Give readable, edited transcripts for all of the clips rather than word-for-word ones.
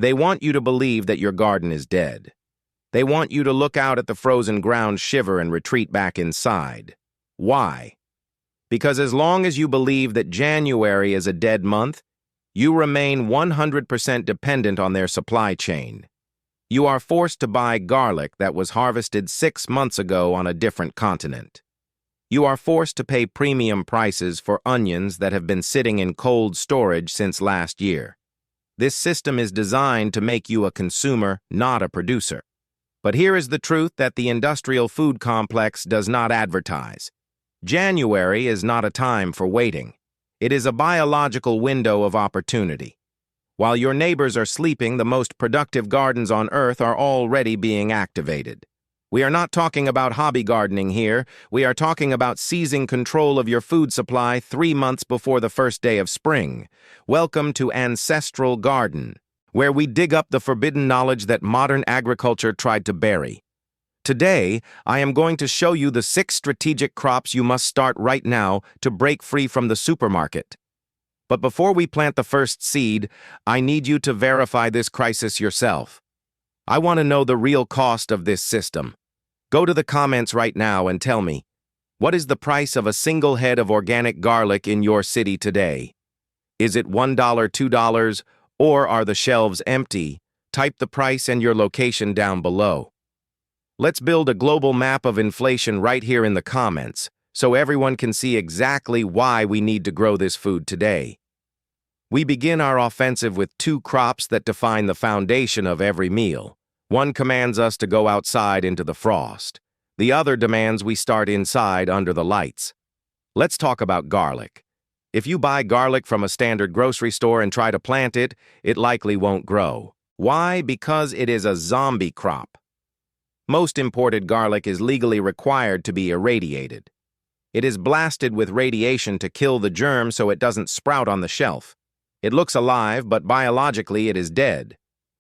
They want you to believe that your garden is dead. They want you to look out at the frozen ground, shiver, and retreat back inside. Why? Because as long as you believe that January is a dead month, you remain 100% dependent on their supply chain. You are forced to buy garlic that was harvested 6 months ago on a different continent. You are forced to pay premium prices for onions that have been sitting in cold storage since last year. This system is designed to make you a consumer, not a producer. But here is the truth that the industrial food complex does not advertise. January is not a time for waiting. It is a biological window of opportunity. While your neighbors are sleeping, the most productive gardens on Earth are already being activated. We are not talking about hobby gardening here. We are talking about seizing control of your food supply 3 months before the first day of spring. Welcome to Ancestral Garden, where we dig up the forbidden knowledge that modern agriculture tried to bury. Today, I am going to show you the 6 strategic crops you must start right now to break free from the supermarket. But before we plant the first seed, I need you to verify this crisis yourself. I want to know the real cost of this system. Go to the comments right now and tell me, what is the price of a single head of organic garlic in your city today? Is it $1, $2, or are the shelves empty? Type the price and your location down below. Let's build a global map of inflation right here in the comments, so everyone can see exactly why we need to grow this food today. We begin our offensive with 2 crops that define the foundation of every meal. One commands us to go outside into the frost. The other demands we start inside under the lights. Let's talk about garlic. If you buy garlic from a standard grocery store and try to plant it, it likely won't grow. Why? Because it is a zombie crop. Most imported garlic is legally required to be irradiated. It is blasted with radiation to kill the germ so it doesn't sprout on the shelf. It looks alive, but biologically it is dead.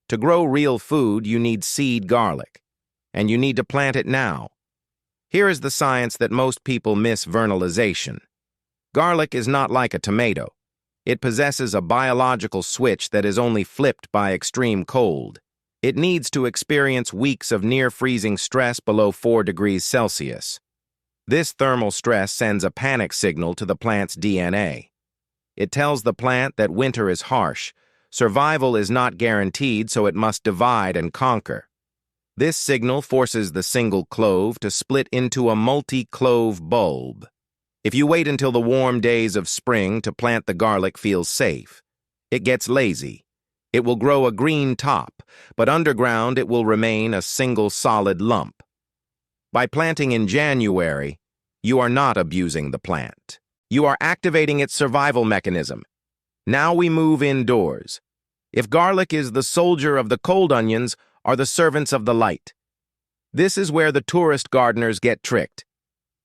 To grow real food, you need seed garlic, and you need to plant it now. Here is the science that most people miss: vernalization. Garlic is not like a tomato. It possesses a biological switch that is only flipped by extreme cold. It needs to experience weeks of near-freezing stress below 4 degrees Celsius. This thermal stress sends a panic signal to the plant's DNA. It tells the plant that winter is harsh, survival is not guaranteed, so it must divide and conquer. This signal forces the single clove to split into a multi-clove bulb. If you wait until the warm days of spring to plant, the garlic feels safe. It gets lazy. It will grow a green top, but underground it will remain a single solid lump. By planting in January, you are not abusing the plant. You are activating its survival mechanism. Now we move indoors. If garlic is the soldier of the cold, onions are the servants of the light. This is where the tourist gardeners get tricked.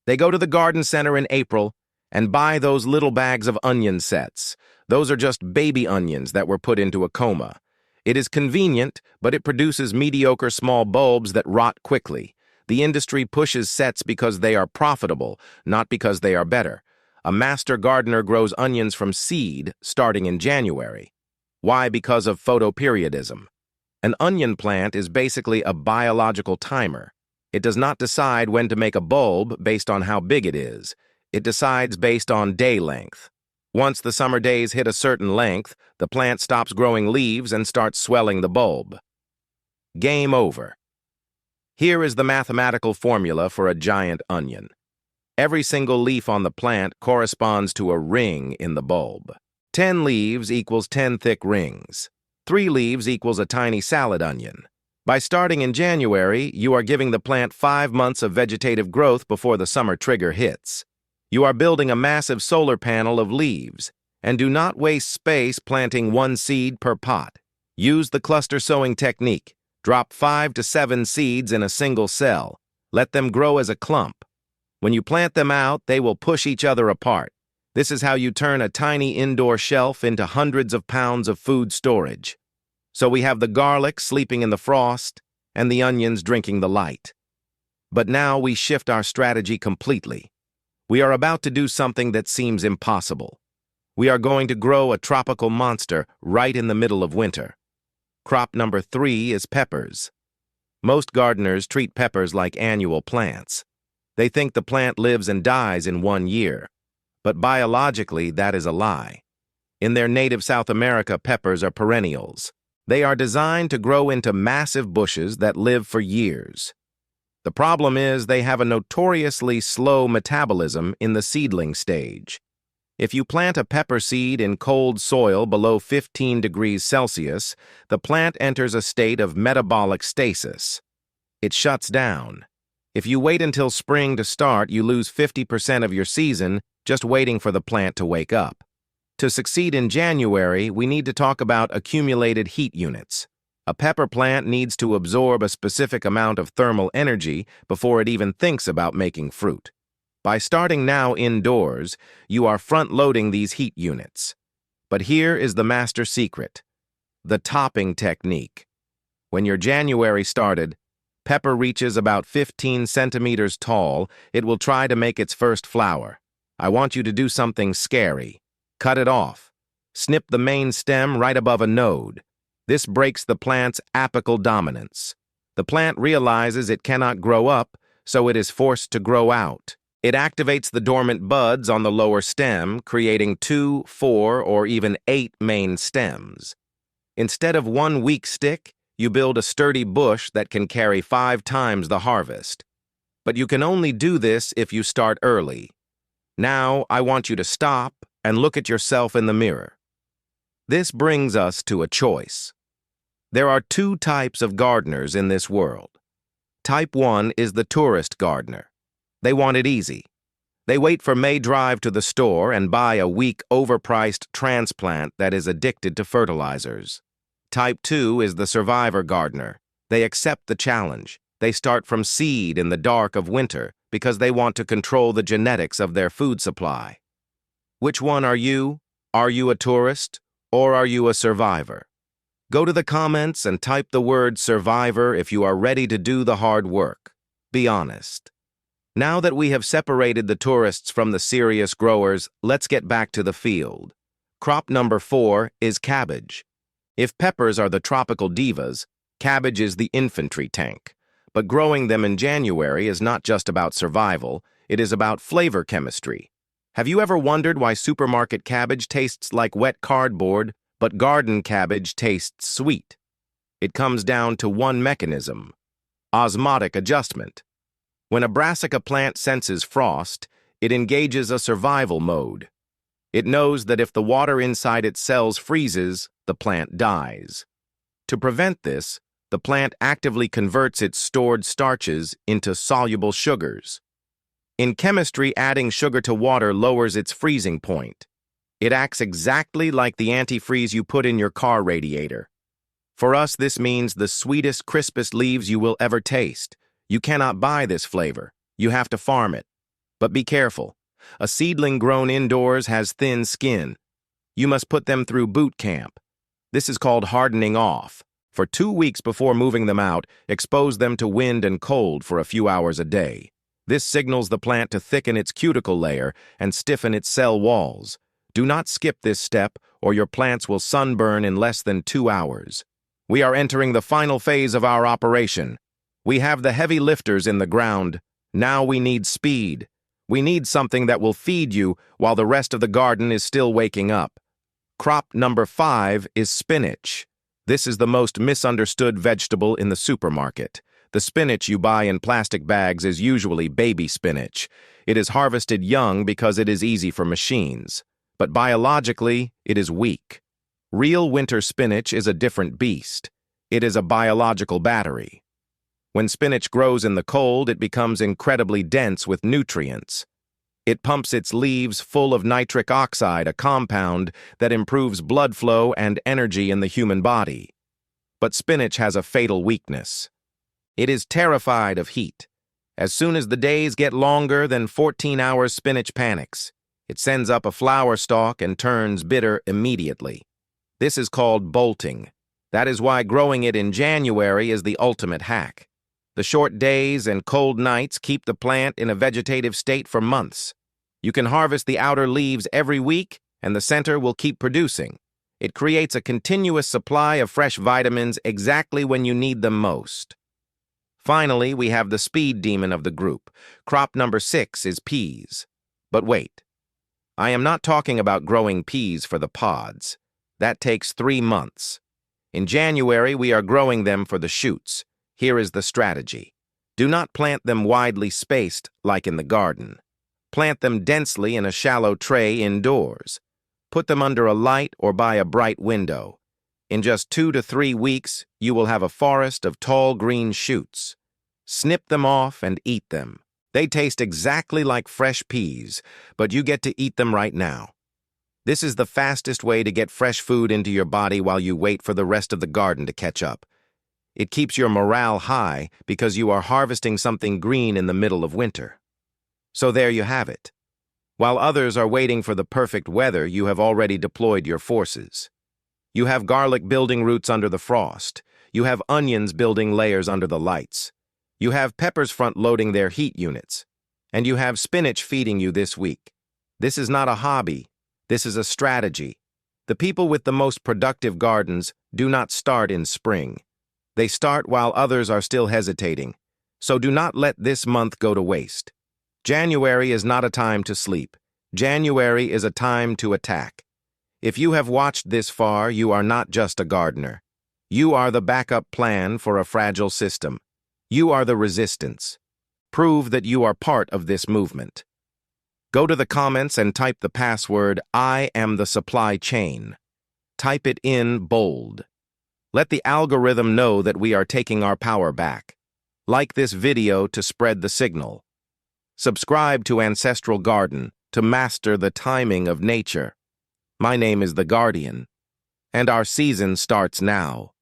They go to the garden center in April and buy those little bags of onion sets. Those are just baby onions that were put into a coma. It is convenient, but it produces mediocre small bulbs that rot quickly. The industry pushes sets because they are profitable, not because they are better. A master gardener grows onions from seed starting in January. Why? Because of photoperiodism. An onion plant is basically a biological timer. It does not decide when to make a bulb based on how big it is. It decides based on day length. Once the summer days hit a certain length, the plant stops growing leaves and starts swelling the bulb. Game over. Here is the mathematical formula for a giant onion. Every single leaf on the plant corresponds to a ring in the bulb. 10 leaves equals 10 thick rings. 3 leaves equals a tiny salad onion. By starting in January, you are giving the plant 5 months of vegetative growth before the summer trigger hits. You are building a massive solar panel of leaves, and do not waste space planting 1 seed per pot. Use the cluster sowing technique. Drop 5 to 7 seeds in a single cell. Let them grow as a clump. When you plant them out, they will push each other apart. This is how you turn a tiny indoor shelf into hundreds of pounds of food storage. So we have the garlic sleeping in the frost and the onions drinking the light. But now we shift our strategy completely. We are about to do something that seems impossible. We are going to grow a tropical monster right in the middle of winter. Crop number 3 is peppers. Most gardeners treat peppers like annual plants. They think the plant lives and dies in 1 year. But biologically, that is a lie. In their native South America, peppers are perennials. They are designed to grow into massive bushes that live for years. The problem is they have a notoriously slow metabolism in the seedling stage. If you plant a pepper seed in cold soil below 15 degrees Celsius, the plant enters a state of metabolic stasis. It shuts down. If you wait until spring to start, you lose 50% of your season just waiting for the plant to wake up. To succeed in January, we need to talk about accumulated heat units. A pepper plant needs to absorb a specific amount of thermal energy before it even thinks about making fruit. By starting now indoors, you are front-loading these heat units. But here is the master secret: the topping technique. When your January started, pepper reaches about 15 centimeters tall, it will try to make its first flower. I want you to do something scary. Cut it off. Snip the main stem right above a node. This breaks the plant's apical dominance. The plant realizes it cannot grow up, so it is forced to grow out. It activates the dormant buds on the lower stem, creating 2, 4, or even 8 main stems. Instead of one weak stick, you build a sturdy bush that can carry 5 times the harvest. But you can only do this if you start early. Now, I want you to stop and look at yourself in the mirror. This brings us to a choice. There are 2 types of gardeners in this world. Type 1 is the tourist gardener. They want it easy. They wait for May drive to the store and buy a weak, overpriced transplant that is addicted to fertilizers. Type 2 is the survivor gardener. They accept the challenge. They start from seed in the dark of winter because they want to control the genetics of their food supply. Which one are you? Are you a tourist, or are you a survivor? Go to the comments and type the word survivor if you are ready to do the hard work. Be honest. Now that we have separated the tourists from the serious growers, let's get back to the field. Crop number 4 is cabbage. If peppers are the tropical divas, cabbage is the infantry tank. But growing them in January is not just about survival, it is about flavor chemistry. Have you ever wondered why supermarket cabbage tastes like wet cardboard, but garden cabbage tastes sweet? It comes down to one mechanism: osmotic adjustment. When a brassica plant senses frost, it engages a survival mode. It knows that if the water inside its cells freezes, the plant dies. To prevent this, the plant actively converts its stored starches into soluble sugars. In chemistry, adding sugar to water lowers its freezing point. It acts exactly like the antifreeze you put in your car radiator. For us, this means the sweetest, crispest leaves you will ever taste. You cannot buy this flavor. You have to farm it. But be careful. A seedling grown indoors has thin skin. You must put them through boot camp. This is called hardening off. For 2 weeks before moving them out, expose them to wind and cold for a few hours a day. This signals the plant to thicken its cuticle layer and stiffen its cell walls. Do not skip this step, or your plants will sunburn in less than 2 hours. We are entering the final phase of our operation. We have the heavy lifters in the ground. Now we need speed. We need something that will feed you while the rest of the garden is still waking up. Crop number 5 is spinach. This is the most misunderstood vegetable in the supermarket. The spinach you buy in plastic bags is usually baby spinach. It is harvested young because it is easy for machines. But biologically, it is weak. Real winter spinach is a different beast. It is a biological battery. When spinach grows in the cold, it becomes incredibly dense with nutrients. It pumps its leaves full of nitric oxide, a compound that improves blood flow and energy in the human body. But spinach has a fatal weakness. It is terrified of heat. As soon as the days get longer than 14 hours, spinach panics. It sends up a flower stalk and turns bitter immediately. This is called bolting. That is why growing it in January is the ultimate hack. The short days and cold nights keep the plant in a vegetative state for months. You can harvest the outer leaves every week, and the center will keep producing. It creates a continuous supply of fresh vitamins exactly when you need them most. Finally, we have the speed demon of the group. Crop number 6 is peas. But wait, I am not talking about growing peas for the pods. That takes 3 months. In January, we are growing them for the shoots. Here is the strategy. Do not plant them widely spaced like in the garden. Plant them densely in a shallow tray indoors. Put them under a light or by a bright window. In just 2 to 3 weeks, you will have a forest of tall green shoots. Snip them off and eat them. They taste exactly like fresh peas, but you get to eat them right now. This is the fastest way to get fresh food into your body while you wait for the rest of the garden to catch up. It keeps your morale high because you are harvesting something green in the middle of winter. So there you have it. While others are waiting for the perfect weather, you have already deployed your forces. You have garlic building roots under the frost. You have onions building layers under the lights. You have peppers front-loading their heat units. And you have spinach feeding you this week. This is not a hobby. This is a strategy. The people with the most productive gardens do not start in spring. They start while others are still hesitating. So do not let this month go to waste. January is not a time to sleep. January is a time to attack. If you have watched this far, you are not just a gardener. You are the backup plan for a fragile system. You are the resistance. Prove that you are part of this movement. Go to the comments and type the password, "I am the supply chain." Type it in bold. Let the algorithm know that we are taking our power back. Like this video to spread the signal. Subscribe to Ancestral Garden to master the timing of nature. My name is The Guardian, and our season starts now.